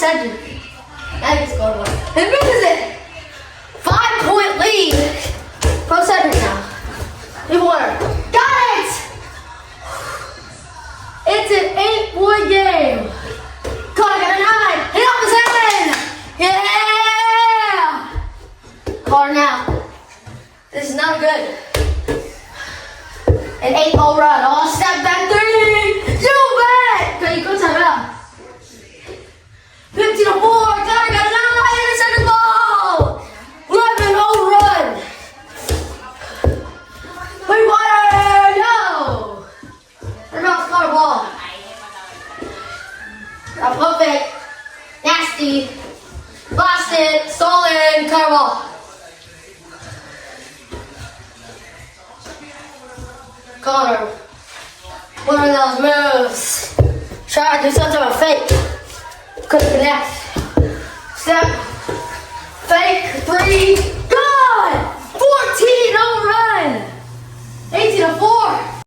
Cedric. That is going on. He misses it. 5-point lead from Cedric now. He won. Got it! It's an 8-point game. Connor got a 9. Hit off his head. Yeah! Connor now. This is not good. An 8-0 run. Oh, step back 3. You bet! Okay, go timeout. 15-4. Connor got a 9. And it's in the ball. 11-0 run. We won it! Yo! Timeout's Connor ball. Got pump fake. Nasty. Lost it. Stolen. Connor ball. Connor, one of those moves. Try to do something about fake. Couldn't connect. Step, fake, 3.